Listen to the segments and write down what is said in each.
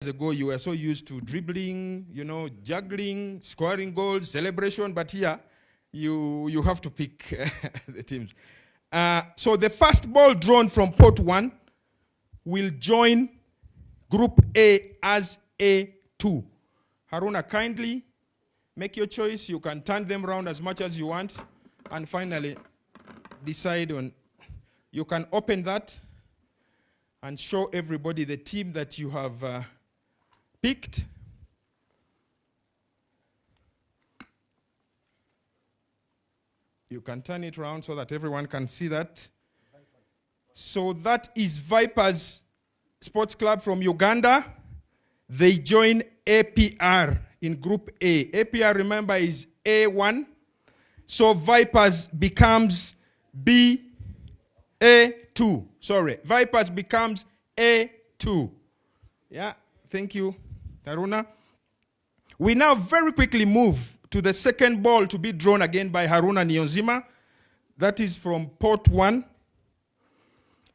ago, you were so used to dribbling, juggling, scoring goals, celebration, but here you have to pick the teams. So the first ball drawn from port 1 will join Group A as A2. Haruna, kindly make your choice. You can turn them around as much as you want. And finally, decide on, you can open that and show everybody the team that you have picked. You can turn it around so that everyone can see that. So that is Vipers Sports Club from Uganda. They join APR in Group A. APR, remember, is A1. So Vipers becomes A2. Sorry, Vipers becomes A2. Yeah, thank you, Haruna. We now very quickly move to the second ball to be drawn again by Haruna Niyonzima. That is from port 1.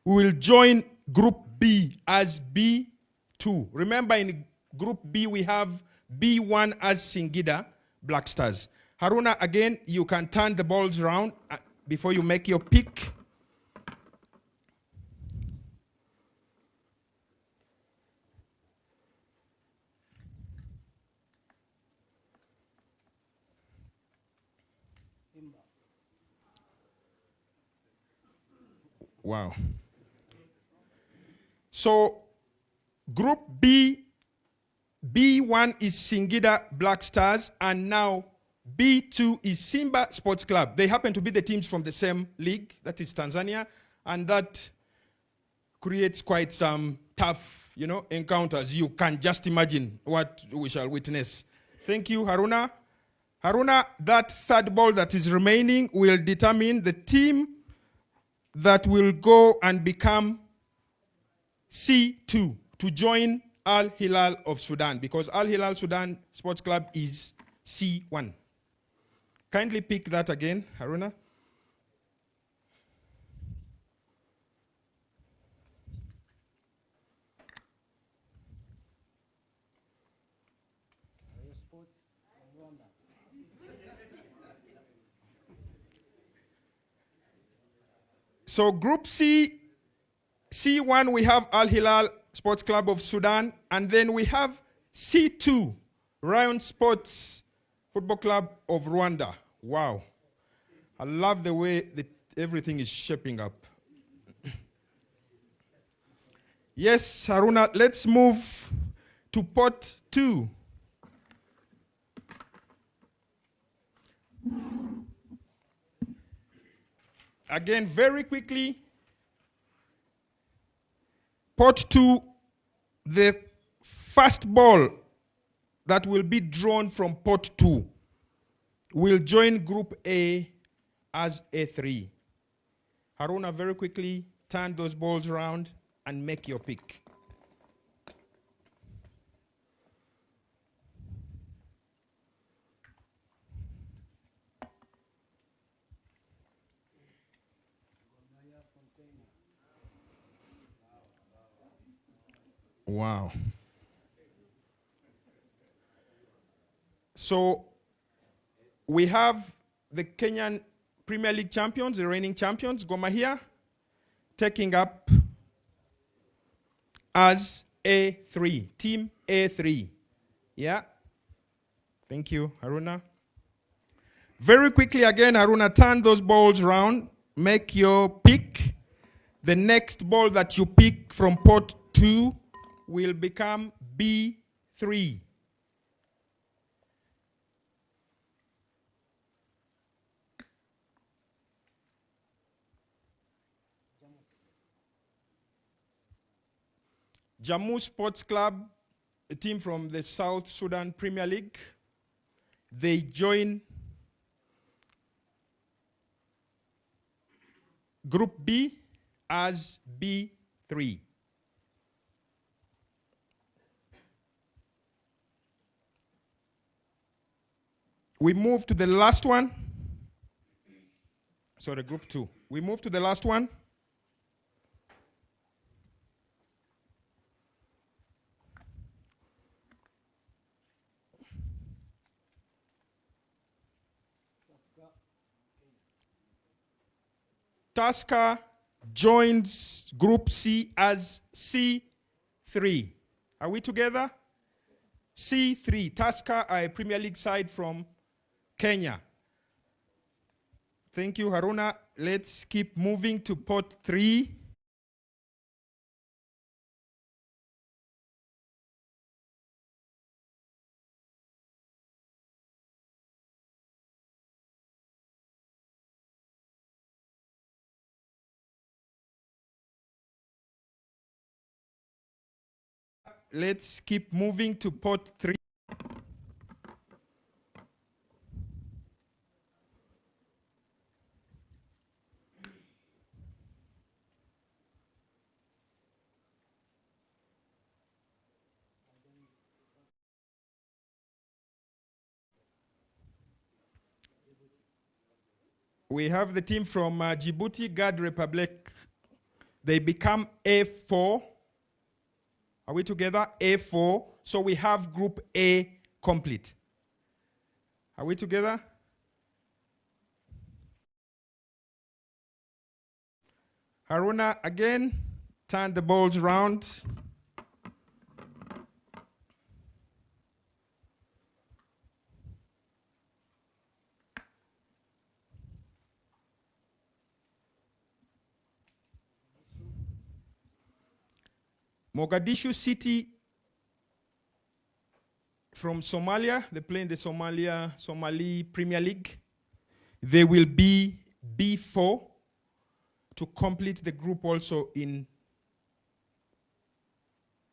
We will join Group B as B2. Remember, in Group B, we have B1 as Singida Black Stars. Haruna, again, you can turn the balls around before you make your pick. Wow. So, Group B, B1 is Singida Black Stars, and now B2 is Simba Sports Club. They happen to be the teams from the same league, that is Tanzania, and that creates quite some tough, encounters. You can just imagine what we shall witness. Thank you, Haruna. Haruna, that third ball that is remaining will determine the team that will go and become C2 to join Al Hilal of Sudan, because Al Hilal Sudan Sports Club is C1. Kindly pick that again, Haruna. So Group C, C1, we have Al Hilal Sports Club of Sudan, and then we have C2, Reyon Sports Football Club of Rwanda. Wow. I love the way that everything is shaping up. Yes, Haruna, let's move to pot 2. Again, very quickly, pot 2, the first ball that will be drawn from pot 2 will join Group A as A3. Haruna, very quickly, turn those balls around and make your pick. Wow. So we have the Kenyan Premier League champions, the reigning champions, Gor Mahia, taking up as A3, team A3. Yeah. Thank you, Haruna. Very quickly again, Haruna, turn those balls around, make your pick. The next ball that you pick from pot 2 will become B3. Jammu Sports Club, a team from the South Sudan Premier League, they join Group B as B3. We move to the last one. Sorry, Group 2. We move to the last one. Tusker joins Group C as C3. Are we together? C3. Tusker are a Premier League side from Kenya. Thank you, Haruna. Let's keep moving to pot 3. Let's keep moving to pot 3. We have the team from Djibouti Guard Republic. They become A4. Are we together? A4. So we have Group A complete. Are we together? Haruna, again, turn the balls round. Mogadishu City from Somalia. They play in the Somali Premier League. They will be B4 to complete the group also in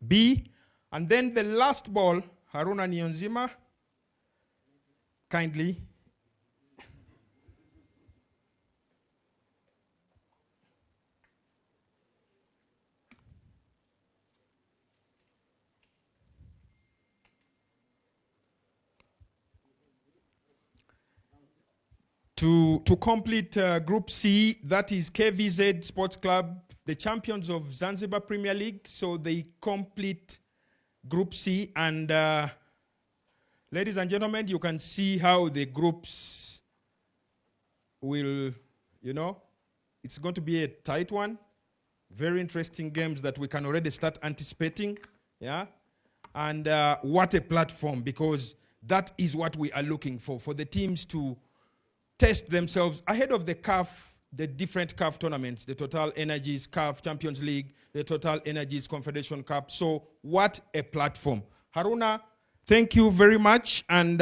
B. And then the last ball, Haruna Niyonzima, kindly. To complete Group C, that is KVZ Sports Club, the champions of Zanzibar Premier League. So they complete Group C. And ladies and gentlemen, you can see how the groups will, it's going to be a tight one. Very interesting games that we can already start anticipating. Yeah. And what a platform, because that is what we are looking for the teams to test themselves ahead of the CAF, the different CAF tournaments, the Total Energies CAF Champions League, the Total Energies Confederation Cup. So what a platform. Haruna, thank you very much. And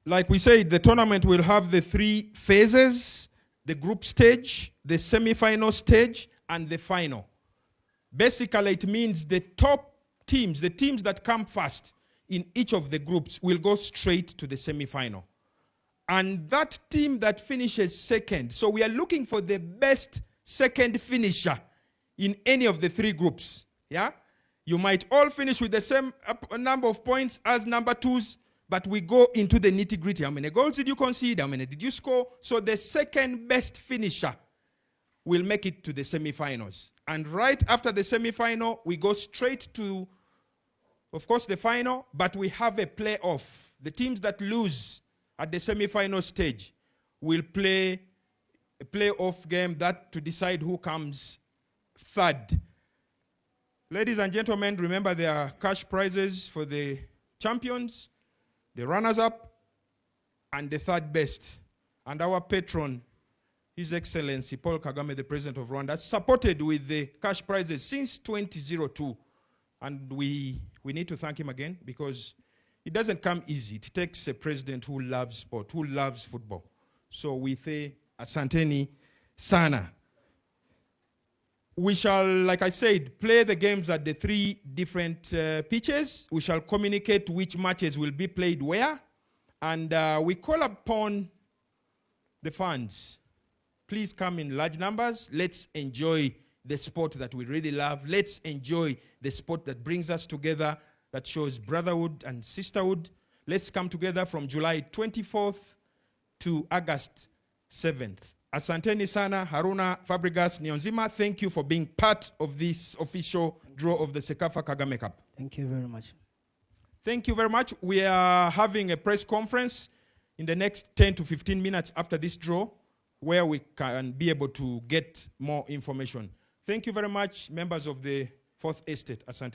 like we said, the tournament will have the 3 phases: the group stage, the semi-final stage, and the final. Basically, it means the top teams, the teams that come first in each of the groups, will go straight to the semi-final. And that team that finishes second, so we are looking for the best second finisher in any of the 3 groups. Yeah? You might all finish with the same number of points as number 2s, but we go into the nitty-gritty. How many goals did you concede? How many did you score? So the second best finisher will make it to the semi-finals. And right after the semi-final, we go straight to, of course, the final, but we have a playoff. The teams that lose at the semi-final stage will play a playoff game that to decide who comes third. Ladies and gentlemen, remember there are cash prizes for the champions, the runners-up, and the third best. And our patron, His Excellency Paul Kagame, the President of Rwanda, supported with the cash prizes since 2002. And we need to thank him again, because it doesn't come easy. It takes a president who loves sport, who loves football. So we say asanteni sana. We shall, like I said, play the games at the 3 different pitches. We shall communicate which matches will be played where. And we call upon the fans. Please come in large numbers. Let's enjoy the sport that we really love. Let's enjoy the sport that brings us together, that shows brotherhood and sisterhood. Let's come together from July 24th to August 7th. Asanteni sana, Haruna, Fabregas, Niyonzima. Thank you for being part of this official draw of the Sekafa Kagame Cup. Thank you very much. Thank you very much. We are having a press conference in the next 10 to 15 minutes after this draw, where we can be able to get more information. Thank you very much, members of the Fourth Estate. Asante.